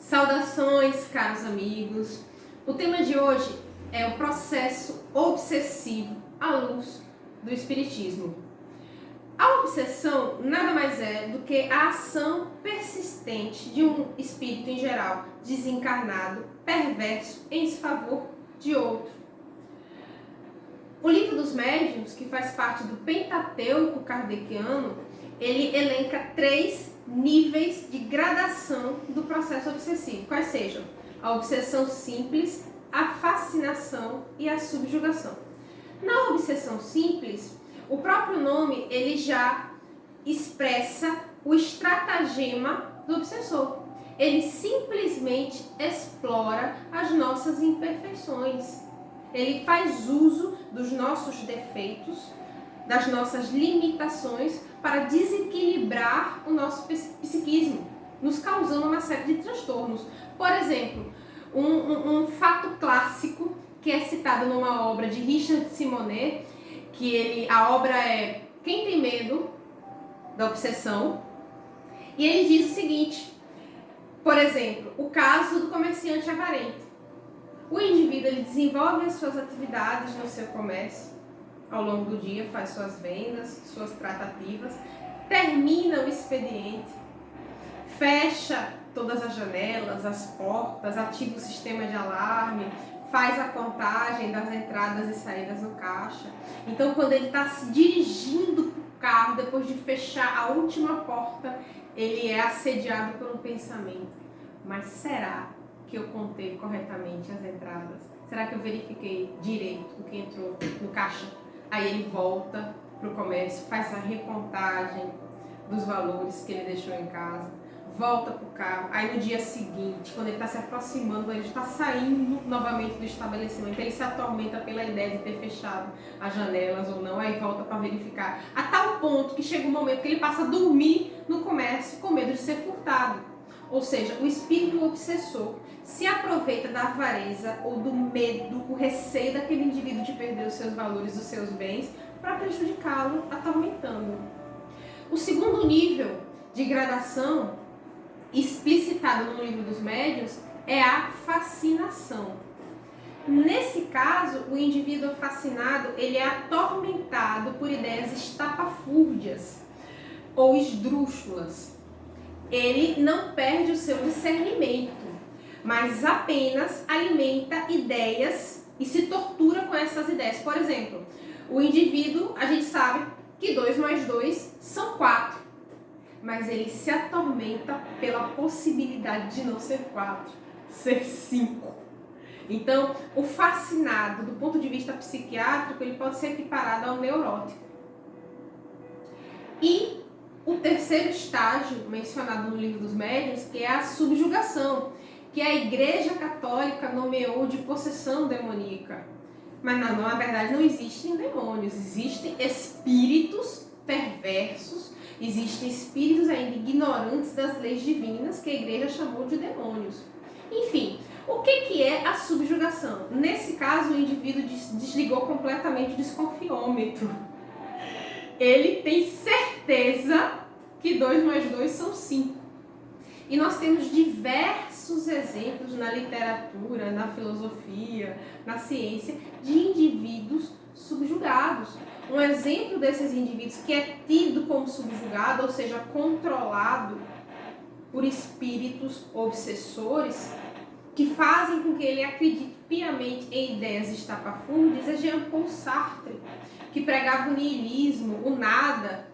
Saudações, caros amigos! O tema de hoje é o processo obsessivo à luz do Espiritismo. A obsessão nada mais é do que a ação persistente de um espírito em geral desencarnado, perverso, em desfavor de outro. O Livro dos Médiuns, que faz parte do Pentateuco kardeciano, ele elenca 3 níveis de gradação do processo obsessivo, quais sejam a obsessão simples, a fascinação e a subjugação. Na obsessão simples, o próprio nome ele já expressa o estratagema do obsessor. Ele simplesmente explora as nossas imperfeições. Ele faz uso dos nossos defeitos, das nossas limitações para desequilibrar o nosso psiquismo, nos causando uma série de transtornos. Por exemplo, um fato clássico que é citado numa obra de Richard Simonet, que a obra é Quem Tem Medo da Obsessão, e ele diz o seguinte, por exemplo, o caso do comerciante avarento. O indivíduo ele desenvolve as suas atividades no seu comércio, ao longo do dia faz suas vendas, suas tratativas, termina o expediente, fecha todas as janelas, as portas, ativa o sistema de alarme, faz a contagem das entradas e saídas no caixa. Então, quando ele está se dirigindo para o carro, depois de fechar a última porta, ele é assediado por um pensamento. Mas será que eu contei corretamente as entradas? Será que eu verifiquei direito o que entrou no caixa? Aí ele volta para o comércio, faz a recontagem dos valores que ele deixou em casa, volta para o carro. Aí no dia seguinte, quando ele está se aproximando, ele está saindo novamente do estabelecimento, ele se atormenta pela ideia de ter fechado as janelas ou não, aí volta para verificar. A tal ponto que chega um momento que ele passa a dormir no comércio com medo de ser furtado. Ou seja, o espírito obsessor se aproveita da avareza ou do medo, o receio daquele indivíduo de perder os seus valores, os seus bens, para prejudicá-lo, atormentando. O segundo nível de gradação, explicitado no Livro dos Médiuns, é a fascinação. Nesse caso, o indivíduo fascinado ele é atormentado por ideias estapafúrdias ou esdrúxulas. Ele não perde o seu discernimento, mas apenas alimenta ideias e se tortura com essas ideias. Por exemplo, o indivíduo, a gente sabe que 2 mais 2 são 4, mas ele se atormenta pela possibilidade de não ser 4, ser 5. Então, o fascinado, do ponto de vista psiquiátrico, ele pode ser equiparado ao neurótico. E o terceiro estágio, mencionado no Livro dos Médiuns, que é a subjugação, que a Igreja Católica nomeou de possessão demoníaca. Mas na verdade não existem demônios, existem espíritos perversos, existem espíritos ainda ignorantes das leis divinas que a Igreja chamou de demônios. Enfim, o que é a subjugação? Nesse caso, o indivíduo desligou completamente o desconfiômetro. Ele tem certeza que 2 mais 2 são 5. E nós temos diversos exemplos na literatura, na filosofia, na ciência, de indivíduos subjugados. Um exemplo desses indivíduos que é tido como subjugado, ou seja, controlado por espíritos obsessores, que fazem com que ele acredite piamente em ideias estapafúrdias, é Jean-Paul Sartre, que pregava o niilismo, o nada,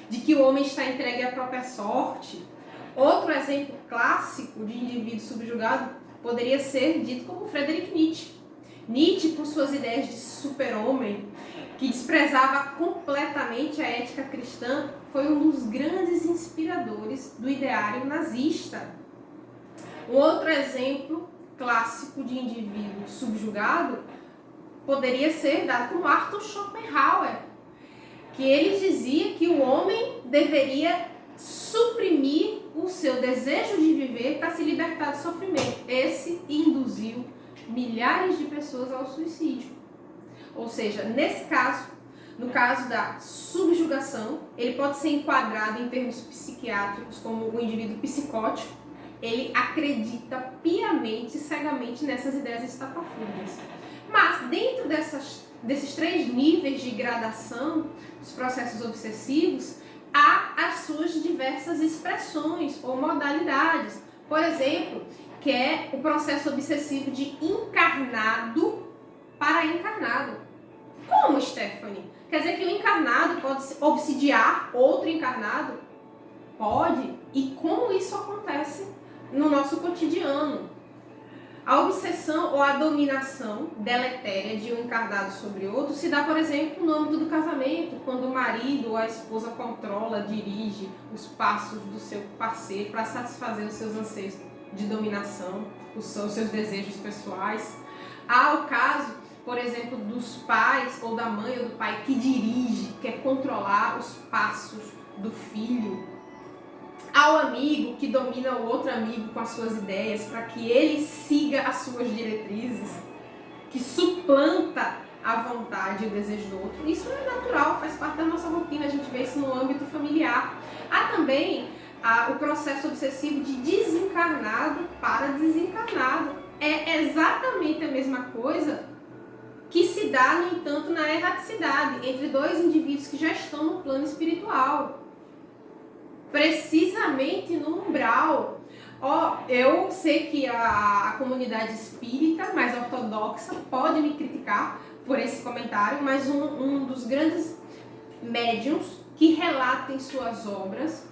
de que o homem está entregue à própria sorte. Outro exemplo clássico de indivíduo subjugado poderia ser dito como Friedrich Nietzsche. Nietzsche, por suas ideias de super-homem, que desprezava completamente a ética cristã, foi um dos grandes inspiradores do ideário nazista. Um outro exemplo clássico de indivíduo subjugado poderia ser dado como Arthur Schopenhauer, que ele dizia que o homem deveria suprimir o seu desejo de viver para se libertar do sofrimento. Esse induziu milhares de pessoas ao suicídio. Ou seja, nesse caso, no caso da subjugação, ele pode ser enquadrado em termos psiquiátricos como um indivíduo psicótico, ele acredita piamente, cegamente nessas ideias estapafúrdias. Mas dentro desses 3 níveis de gradação dos processos obsessivos, há as suas diversas expressões ou modalidades. Por exemplo, que é o processo obsessivo de encarnado para encarnado. Como, Stephanie? Quer dizer que o encarnado pode obsidiar outro encarnado? Pode. E como isso acontece no nosso cotidiano? A obsessão ou a dominação deletéria de um encarnado sobre outro se dá, por exemplo, no âmbito do casamento, quando o marido ou a esposa controla, dirige os passos do seu parceiro para satisfazer os seus anseios de dominação, os seus desejos pessoais. Há o caso, por exemplo, dos pais ou da mãe ou do pai que dirige, quer controlar os passos do filho. Ao amigo que domina o outro amigo com as suas ideias para que ele siga as suas diretrizes, que suplanta a vontade e o desejo do outro. Isso é natural, faz parte da nossa rotina, a gente vê isso no âmbito familiar. Há também o processo obsessivo de desencarnado para desencarnado. É exatamente a mesma coisa que se dá, no entanto, na erraticidade entre 2 indivíduos que já estão no plano espiritual. Precisamente no umbral. Eu sei que a comunidade espírita mais ortodoxa pode me criticar por esse comentário, mas um dos grandes médiuns que relata em suas obras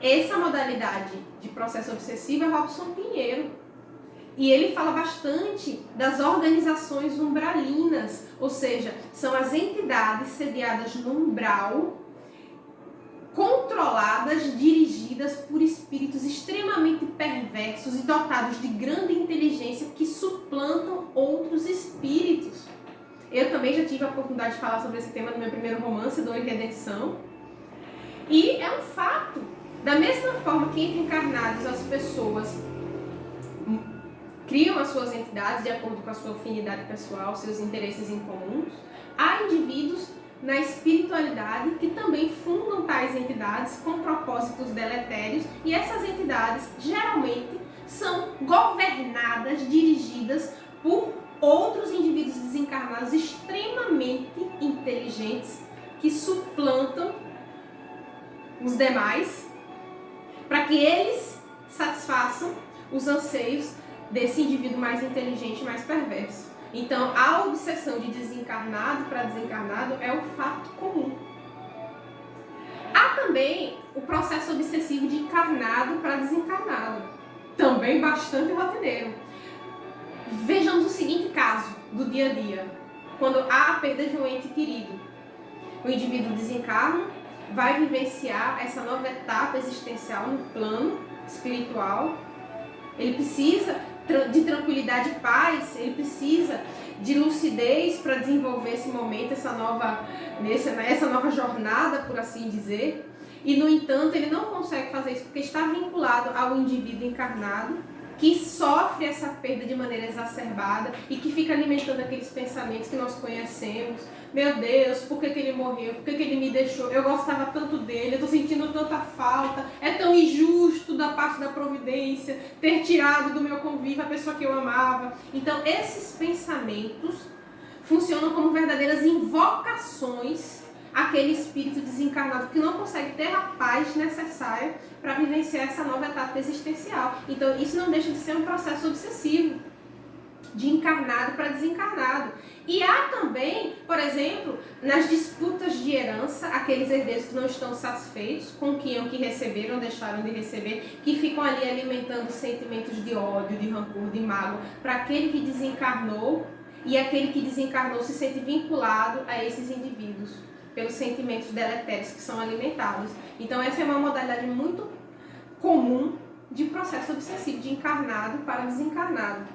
essa modalidade de processo obsessivo é Robson Pinheiro. E ele fala bastante das organizações umbralinas, ou seja, são as entidades sediadas no umbral, controladas, dirigidas por espíritos extremamente perversos e dotados de grande inteligência que suplantam outros espíritos. Eu também já tive a oportunidade de falar sobre esse tema no meu primeiro romance, Dor e Redenção. E é um fato. Da mesma forma que entre encarnados as pessoas criam as suas entidades de acordo com a sua afinidade pessoal, seus interesses em comuns, há indivíduos na espiritualidade que também fundam tais entidades com propósitos deletérios, e essas entidades geralmente são governadas, dirigidas por outros indivíduos desencarnados extremamente inteligentes que suplantam os demais para que eles satisfaçam os anseios desse indivíduo mais inteligente, mais perverso. Então, a obsessão de desencarnado para desencarnado é um fato comum. Há também o processo obsessivo de encarnado para desencarnado, também bastante rotineiro. Vejamos o seguinte caso do dia a dia. Quando há a perda de um ente querido, o indivíduo desencarna, vai vivenciar essa nova etapa existencial no plano espiritual. Ele precisa de tranquilidade e paz, ele precisa de lucidez para desenvolver esse momento, essa nova jornada, por assim dizer. E, no entanto, ele não consegue fazer isso porque está vinculado ao indivíduo encarnado, que sofre essa perda de maneira exacerbada e que fica alimentando aqueles pensamentos que nós conhecemos. Meu Deus, por que ele morreu? Por que ele me deixou? Eu gostava tanto dele, eu estou sentindo tanta falta. É tão injusto da parte da providência ter tirado do meu convívio a pessoa que eu amava. Então, esses pensamentos funcionam como verdadeiras invocações àquele espírito desencarnado que não consegue ter a paz necessária para vivenciar essa nova etapa existencial. Então, isso não deixa de ser um processo obsessivo, de encarnado para desencarnado. E há também, por exemplo, nas disputas de herança, aqueles herdeiros que não estão satisfeitos com o que receberam, deixaram de receber, que ficam ali alimentando sentimentos de ódio, de rancor, de mágoa, para aquele que desencarnou, e aquele que desencarnou se sente vinculado a esses indivíduos, pelos sentimentos deletérios que são alimentados. Então, essa é uma modalidade muito comum de processo obsessivo, de encarnado para desencarnado.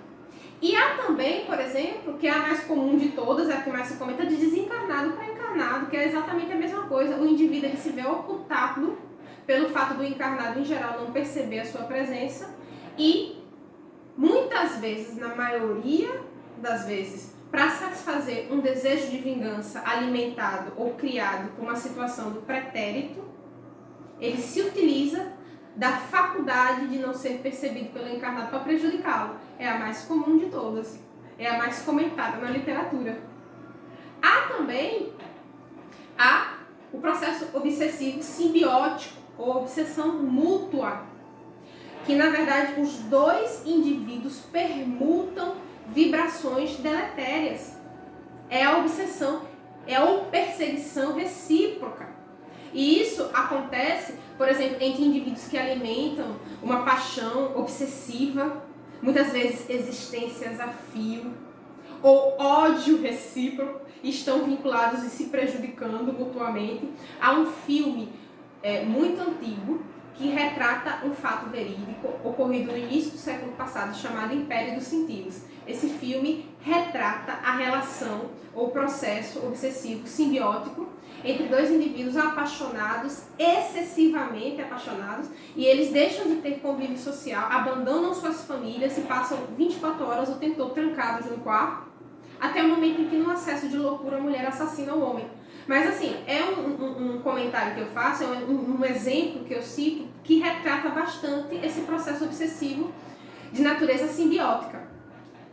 E há também, por exemplo, que é a mais comum de todas, é a que mais se comenta, de desencarnado para encarnado, que é exatamente a mesma coisa. O indivíduo ele se vê ocultado pelo fato do encarnado, em geral, não perceber a sua presença e, muitas vezes, na maioria das vezes, para satisfazer um desejo de vingança alimentado ou criado por uma situação do pretérito, ele se utiliza da faculdade de não ser percebido pelo encarnado para prejudicá-lo. É a mais comum de todas. É a mais comentada na literatura. Há também o processo obsessivo simbiótico, ou obsessão mútua, que na verdade os dois indivíduos permutam vibrações deletérias. É a obsessão, é a perseguição recíproca. E isso acontece, por exemplo, entre indivíduos que alimentam uma paixão obsessiva, muitas vezes existências a fio, ou ódio recíproco, estão vinculados e se prejudicando mutuamente. Há um filme muito antigo que retrata um fato verídico ocorrido no início do século passado, chamado Império dos Sentidos. Esse filme retrata a relação ou processo obsessivo simbiótico entre dois indivíduos apaixonados, excessivamente apaixonados, e eles deixam de ter convívio social, abandonam suas famílias e passam 24 horas o tempo todo trancados no quarto, até o momento em que, num acesso de loucura, a mulher assassina o homem. Mas assim, é um comentário que eu faço, é um exemplo que eu cito, que retrata bastante esse processo obsessivo de natureza simbiótica.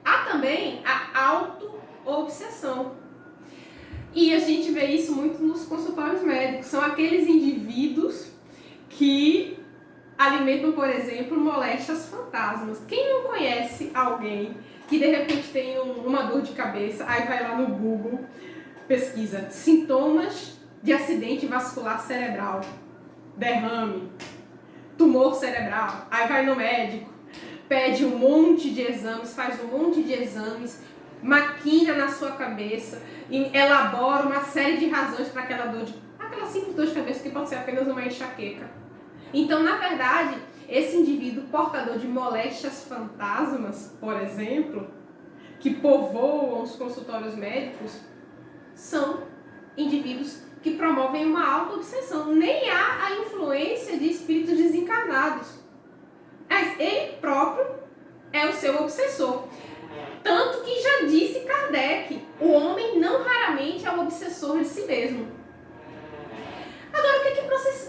Há também a auto-obsessão. E a gente vê isso muito nos consultórios médicos. São aqueles indivíduos que alimentam, por exemplo, moléstias fantasmas. Quem não conhece alguém que de repente tem uma dor de cabeça, aí vai lá no Google, pesquisa sintomas de acidente vascular cerebral, derrame, tumor cerebral, aí vai no médico, pede um monte de exames, faz um monte de exames, maquina na sua cabeça, elabora uma série de razões para aquela simples dor de cabeça que pode ser apenas uma enxaqueca. Então, na verdade, esse indivíduo portador de moléstias fantasmas, por exemplo, que povoam os consultórios médicos, são indivíduos que promovem uma auto-obsessão. Nem há a influência de espíritos desencarnados. Mas ele próprio é o seu obsessor. Tanto que já disse Kardec, o homem não raramente é o obsessor de si mesmo. Agora,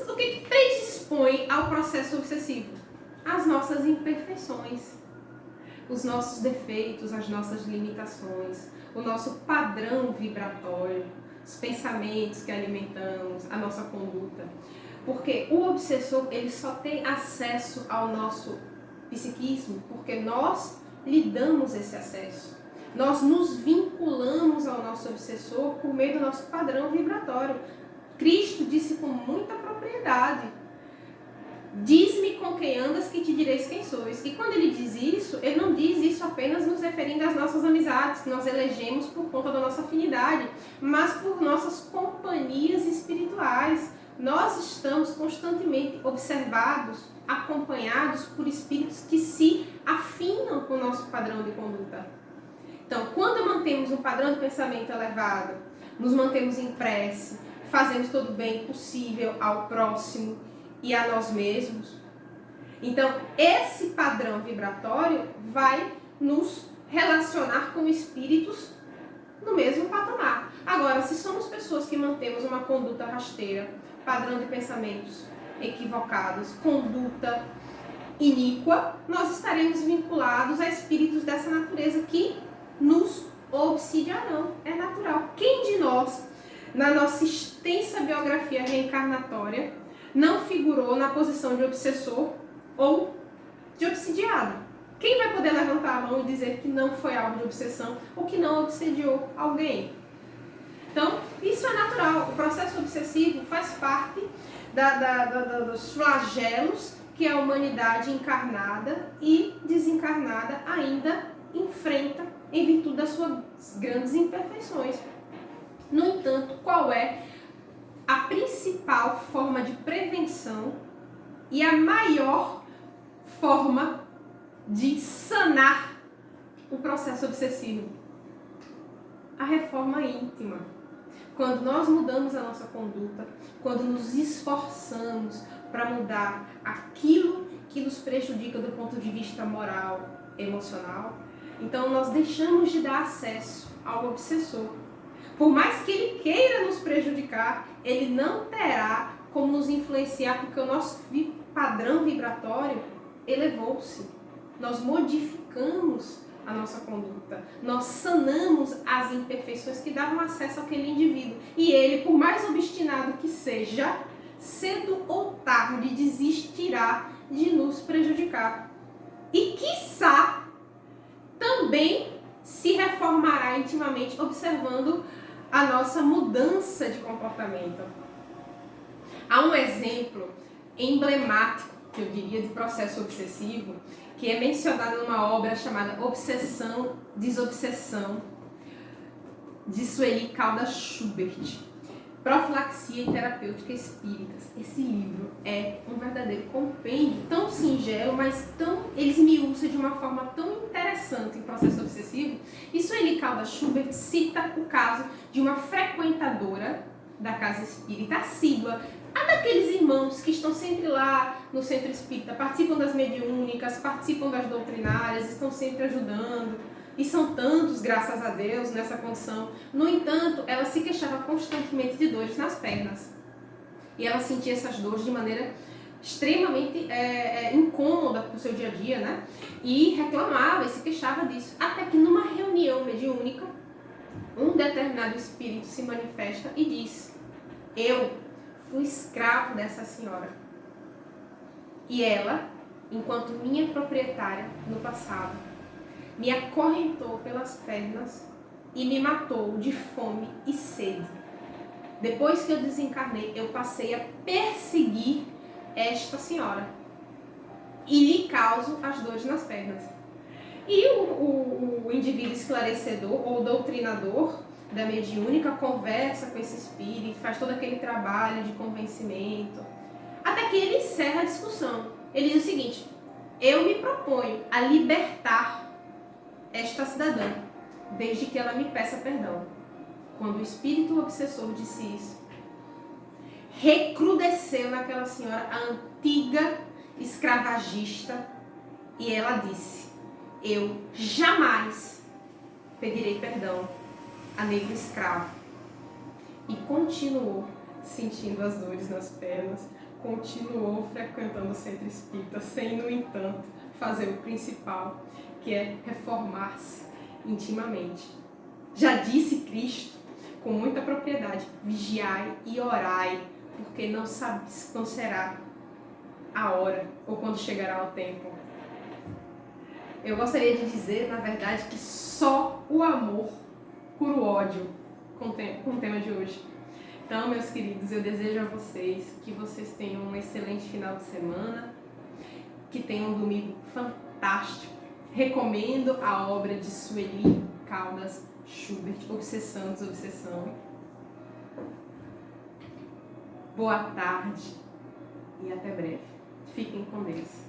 o que predispõe ao processo obsessivo? As nossas imperfeições, os nossos defeitos, as nossas limitações, o nosso padrão vibratório, os pensamentos que alimentamos, a nossa conduta. Porque o obsessor, ele só tem acesso ao nosso psiquismo porque nós lhe damos esse acesso. Nós nos vinculamos ao nosso obsessor por meio do nosso padrão vibratório. Cristo disse com muita propriedade: diz-me com quem andas que te direis quem sois. E quando ele diz isso, ele não diz isso apenas nos referindo às nossas amizades, que nós elegemos por conta da nossa afinidade, mas por nossas companhias espirituais. Nós estamos constantemente observados, acompanhados por espíritos que se afinam com o nosso padrão de conduta. Então, quando mantemos um padrão de pensamento elevado, nos mantemos em prece, fazemos todo o bem possível ao próximo e a nós mesmos. Então, esse padrão vibratório vai nos relacionar com espíritos no mesmo patamar. Agora, se somos pessoas que mantemos uma conduta rasteira, padrão de pensamentos equivocados, conduta iníqua, nós estaremos vinculados a espíritos dessa natureza que nos obsidiarão. É natural. Quem de nós, na nossa extensa biografia reencarnatória, não figurou na posição de obsessor ou de obsidiado? Quem vai poder levantar a mão e dizer que não foi alvo de obsessão ou que não obsediou alguém? Então, isso é natural. O processo obsessivo faz parte dos flagelos que a humanidade encarnada e desencarnada ainda enfrenta em virtude das suas grandes imperfeições. No entanto, qual é a principal forma de prevenção e a maior forma de sanar o processo obsessivo? A reforma íntima. Quando nós mudamos a nossa conduta, quando nos esforçamos para mudar aquilo que nos prejudica do ponto de vista moral, emocional, então nós deixamos de dar acesso ao obsessor. Por mais que ele queira nos prejudicar, ele não terá como nos influenciar, porque o nosso padrão vibratório elevou-se. Nós modificamos a nossa conduta. Nós sanamos as imperfeições que davam acesso àquele indivíduo. E ele, por mais obstinado que seja, cedo ou tarde desistirá de nos prejudicar. E, quiçá, também se reformará intimamente observando a nossa mudança de comportamento. Há um exemplo emblemático, que eu diria, de processo obsessivo, que é mencionado numa obra chamada Obsessão, Desobsessão, de Sueli Caldas Schubert. Profilaxia e Terapêutica Espíritas. Esse livro é um verdadeiro compêndio, tão singelo, mas ele esmiuça de uma forma tão interessante em processo obsessivo. E Sueli Caldas Schubert cita o caso de uma frequentadora da casa espírita assídua, a daqueles irmãos que estão sempre lá no centro espírita, participam das mediúnicas, participam das doutrinárias, estão sempre ajudando. E são tantos, graças a Deus, nessa condição. No entanto, ela se queixava constantemente de dores nas pernas. E ela sentia essas dores de maneira extremamente incômoda para o seu dia a dia, né? E reclamava e se queixava disso. Até que numa reunião mediúnica, um determinado espírito se manifesta e diz: eu fui escravo dessa senhora. E ela, enquanto minha proprietária no passado, me acorrentou pelas pernas e me matou de fome e sede. Depois que eu desencarnei, eu passei a perseguir esta senhora e lhe causo as dores nas pernas. E o indivíduo esclarecedor ou doutrinador da mediúnica conversa com esse espírito, faz todo aquele trabalho de convencimento, até que ele encerra a discussão. Ele diz o seguinte: eu me proponho a libertar esta cidadã, desde que ela me peça perdão. Quando o espírito obsessor disse isso, recrudesceu naquela senhora a antiga escravagista e ela disse: eu jamais pedirei perdão a negro escravo. E continuou sentindo as dores nas pernas, continuou frequentando o centro espírita, sem, no entanto, fazer o principal, que é reformar-se intimamente. Já disse Cristo com muita propriedade: vigiai e orai, porque não sabes quando será a hora ou quando chegará o tempo. Eu gostaria de dizer, na verdade, que só o amor cura o ódio com o tema de hoje. Então, meus queridos, eu desejo a vocês que vocês tenham um excelente final de semana, que tenham um domingo fantástico. Recomendo a obra de Sueli Caldas Schubert, Obsessão, Desobsessão. Boa tarde e até breve. Fiquem com Deus.